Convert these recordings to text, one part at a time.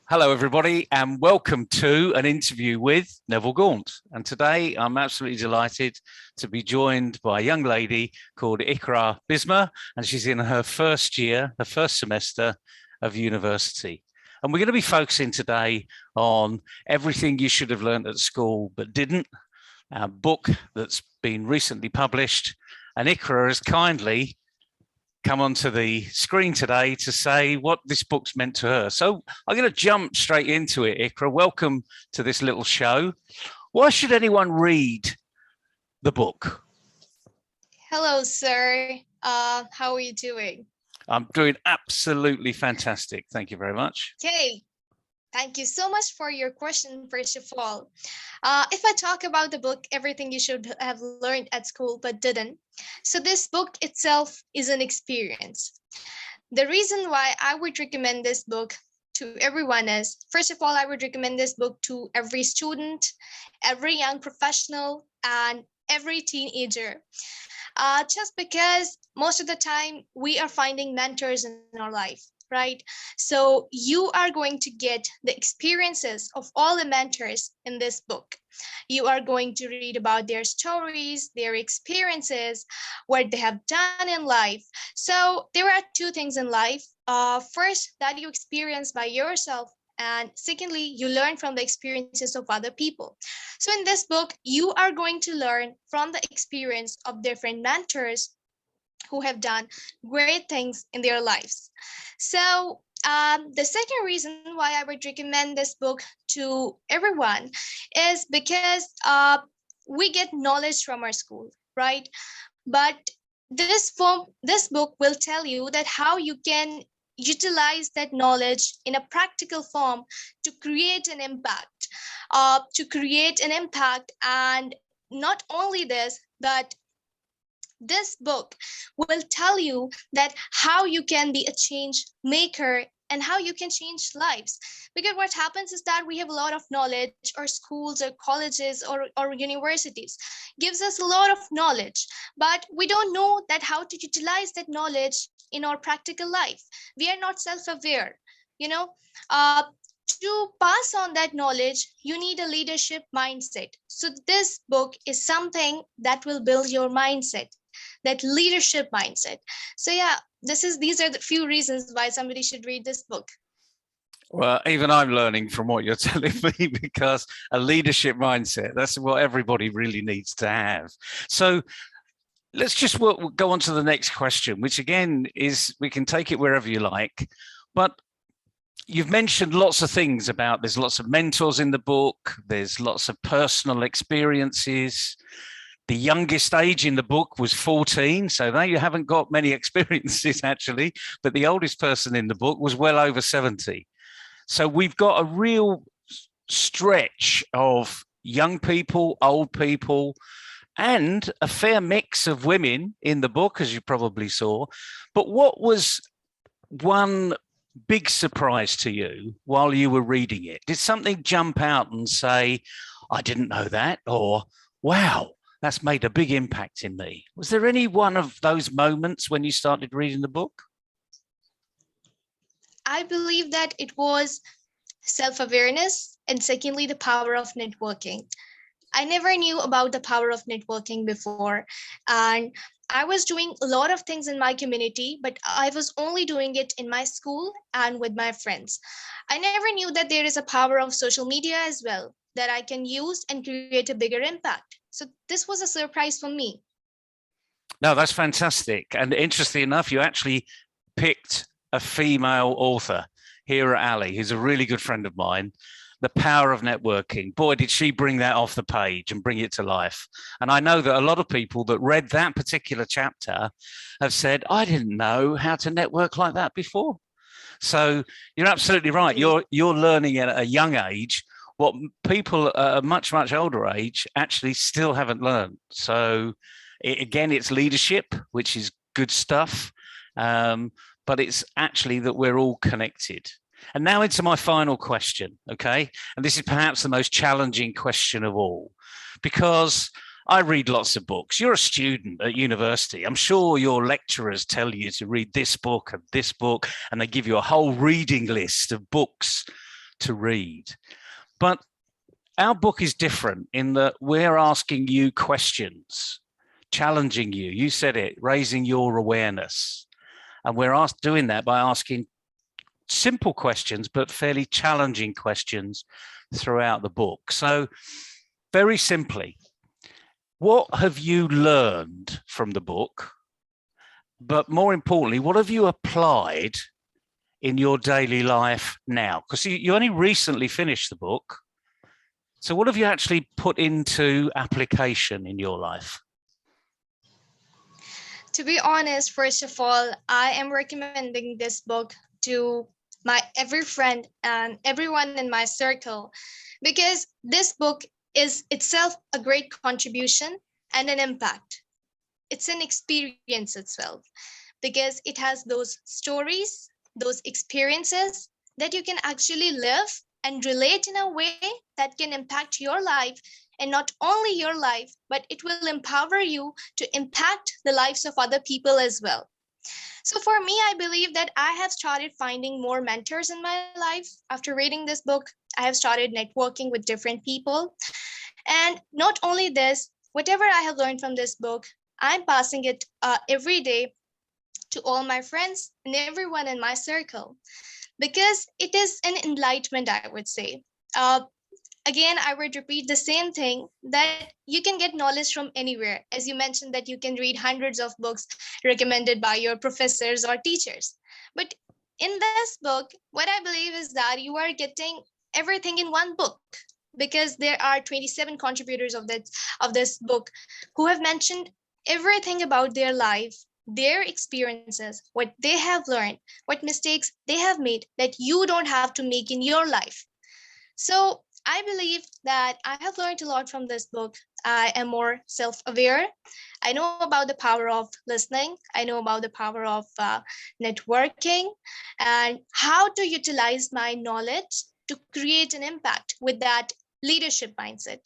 Hello, everybody, and welcome to an interview with Neville Gaunt. And today I'm absolutely delighted to be joined by a young lady called Iqra Bisma, and she's in her first year, her first semester of university. And we're going to be focusing today on everything you should have learned at school but didn't, a book that's been recently published. And Iqra has kindly come onto the screen today to say what this book's meant to her. So I'm going to jump straight into it, Iqra. Welcome to this little show. Why should anyone read the book? Hello, sir. How are you doing? I'm doing absolutely fantastic. Thank you very much. Okay. Thank you so much for your question, first of all. If I talk about the book, Everything You Should Have Learned at School But Didn't, so this book itself is an experience. The reason why I would recommend this book to everyone is, first of all, I would recommend this book to every student, every young professional, and every teenager. Just because most of the time we are finding mentors in our life, right? So you are going to get the experiences of all the mentors in this book. You are going to read about their stories, their experiences, what they have done in life. So there are two things in life. First, that you experience by yourself. And secondly, you learn from the experiences of other people. So in this book, you are going to learn from the experience of different mentors who have done great things in their lives. So the second reason why I would recommend this book to everyone is because we get knowledge from our school, right? But this book will tell you that how you can utilize that knowledge in a practical form to create an impact, and not only this, but this book will tell you that how you can be a change maker and how you can change lives. Because what happens is that we have a lot of knowledge, or schools or colleges or universities gives us a lot of knowledge, but we don't know that how to utilize that knowledge in our practical life. We are not self-aware, you know. To pass on that knowledge, you need a leadership mindset. So this book is something that will build your mindset, that leadership mindset. So yeah, these are the few reasons why somebody should read this book. Well, even I'm learning from what you're telling me, because a leadership mindset, that's what everybody really needs to have. So let's just go on to the next question, which again is, we can take it wherever you like, but you've mentioned lots of things about, there's lots of mentors in the book, there's lots of personal experiences. The youngest age in the book was 14, so now you haven't got many experiences actually, but the oldest person in the book was well over 70. So we've got a real stretch of young people, old people, and a fair mix of women in the book, as you probably saw. But what was one big surprise to you while you were reading it? Did something jump out and say, I didn't know that, or wow, that's made a big impact in me? Was there any one of those moments when you started reading the book? I believe that it was self-awareness, and secondly, the power of networking. I never knew about the power of networking before, and I was doing a lot of things in my community, but I was only doing it in my school and with my friends. I never knew that there is a power of social media as well, that I can use and create a bigger impact. So this was a surprise for me. No, that's fantastic. And interestingly enough, you actually picked a female author, Hira Ali, who's a really good friend of mine. The power of networking. Boy, did she bring that off the page and bring it to life. And I know that a lot of people that read that particular chapter have said, I didn't know how to network like that before. So you're absolutely right. You're learning at a young age what people at a much, much older age actually still haven't learned. So again, it's leadership, which is good stuff. But it's actually that we're all connected. And now into my final question, okay? And this is perhaps the most challenging question of all, because I read lots of books. You're a student at university. I'm sure your lecturers tell you to read this book, and they give you a whole reading list of books to read. But our book is different in that we're asking you questions, challenging you. You said it, raising your awareness. And we're doing that by asking simple questions, but fairly challenging questions throughout the book. So very simply, what have you learned from the book? But more importantly, what have you applied in your daily life now? Because you only recently finished the book. So what have you actually put into application in your life? To be honest, first of all, I am recommending this book to my every friend and everyone in my circle, because this book is itself a great contribution and an impact. It's an experience itself, because it has those stories, those experiences that you can actually live and relate in a way that can impact your life, and not only your life, but it will empower you to impact the lives of other people as well. So for me, I believe that I have started finding more mentors in my life. After reading this book, I have started networking with different people. And not only this, whatever I have learned from this book, I'm passing it every day to all my friends and everyone in my circle, because it is an enlightenment, I would say. Again, I would repeat the same thing, that you can get knowledge from anywhere. As you mentioned, that you can read hundreds of books recommended by your professors or teachers. But in this book, what I believe is that you are getting everything in one book, because there are 27 contributors of this book who have mentioned everything about their life, their experiences, what they have learned, what mistakes they have made that you don't have to make in your life. So I believe that I have learned a lot from this book. I am more self-aware. I know about the power of listening. I know about the power of networking and how to utilize my knowledge to create an impact with that leadership mindset.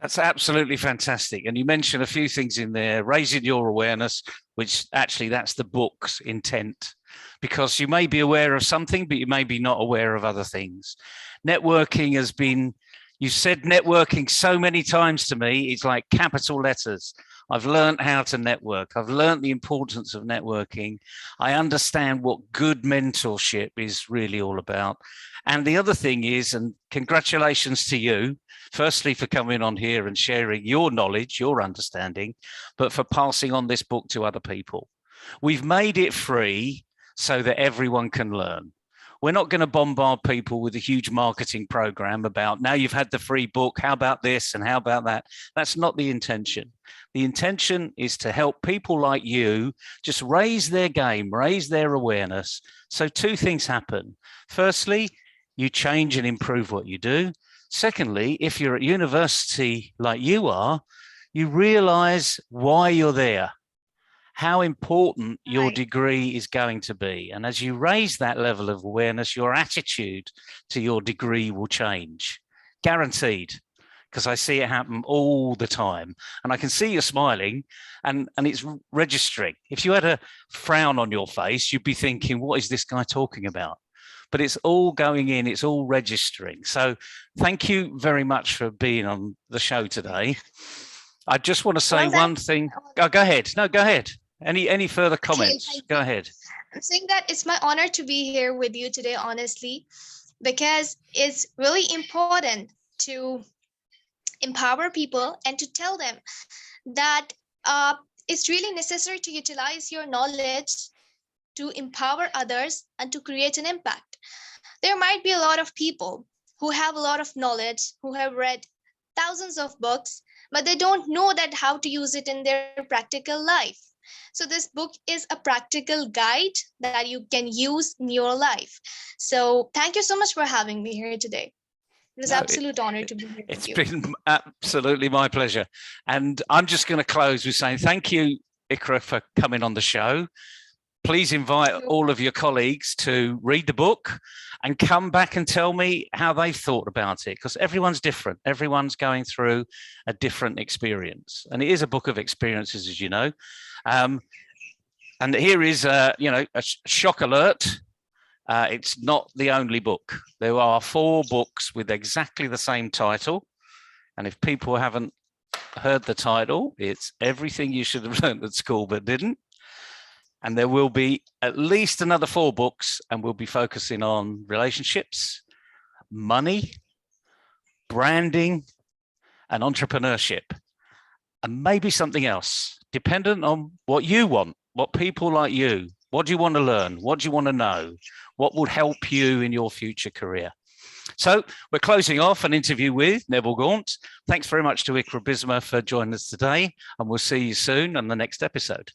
That's absolutely fantastic. And you mentioned a few things in there, raising your awareness, which actually that's the book's intent, because you may be aware of something, but you may be not aware of other things. Networking has been, you said networking so many times to me, it's like capital letters. I've learned how to network. I've learned the importance of networking. I understand what good mentorship is really all about. And the other thing is, and congratulations to you, firstly, for coming on here and sharing your knowledge, your understanding, but for passing on this book to other people. We've made it free so that everyone can learn. We're not going to bombard people with a huge marketing program about, now you've had the free book, how about this and how about that? That's not the intention. The intention is to help people like you just raise their game, raise their awareness. So two things happen. Firstly, you change and improve what you do. Secondly, if you're at university like you are, you realize why you're there, how important your degree is going to be. And as you raise that level of awareness, your attitude to your degree will change. Guaranteed, because I see it happen all the time. And I can see you're smiling and it's registering. If you had a frown on your face, you'd be thinking, what is this guy talking about? But it's all going in, it's all registering. So thank you very much for being on the show today. I just want to say one thing. Oh, go ahead. No, go ahead. Any further comments? Okay, go ahead. I'm saying that it's my honor to be here with you today, honestly, because it's really important to empower people and to tell them that it's really necessary to utilize your knowledge to empower others and to create an impact. There might be a lot of people who have a lot of knowledge, who have read thousands of books, but they don't know that how to use it in their practical life. So this book is a practical guide that you can use in your life. So thank you so much for having me here today. It was an absolute honor to be here with you. It's been absolutely my pleasure. And I'm just going to close with saying thank you, Iqra, for coming on the show. Please invite all of your colleagues to read the book and come back and tell me how they've thought about it, because everyone's different. Everyone's going through a different experience. And it is a book of experiences, as you know. And here is, a shock alert. It's not the only book. There are 4 books with exactly the same title. And if people haven't heard the title, it's Everything You Should Have Learned at School But Didn't. And there will be at least another 4 books, and we'll be focusing on relationships, money, branding, and entrepreneurship, and maybe something else, dependent on what you want, what people like you, what do you want to learn? What do you want to know? What would help you in your future career? So we're closing off an interview with Neville Gaunt. Thanks very much to Iqra Bisma for joining us today, and we'll see you soon on the next episode.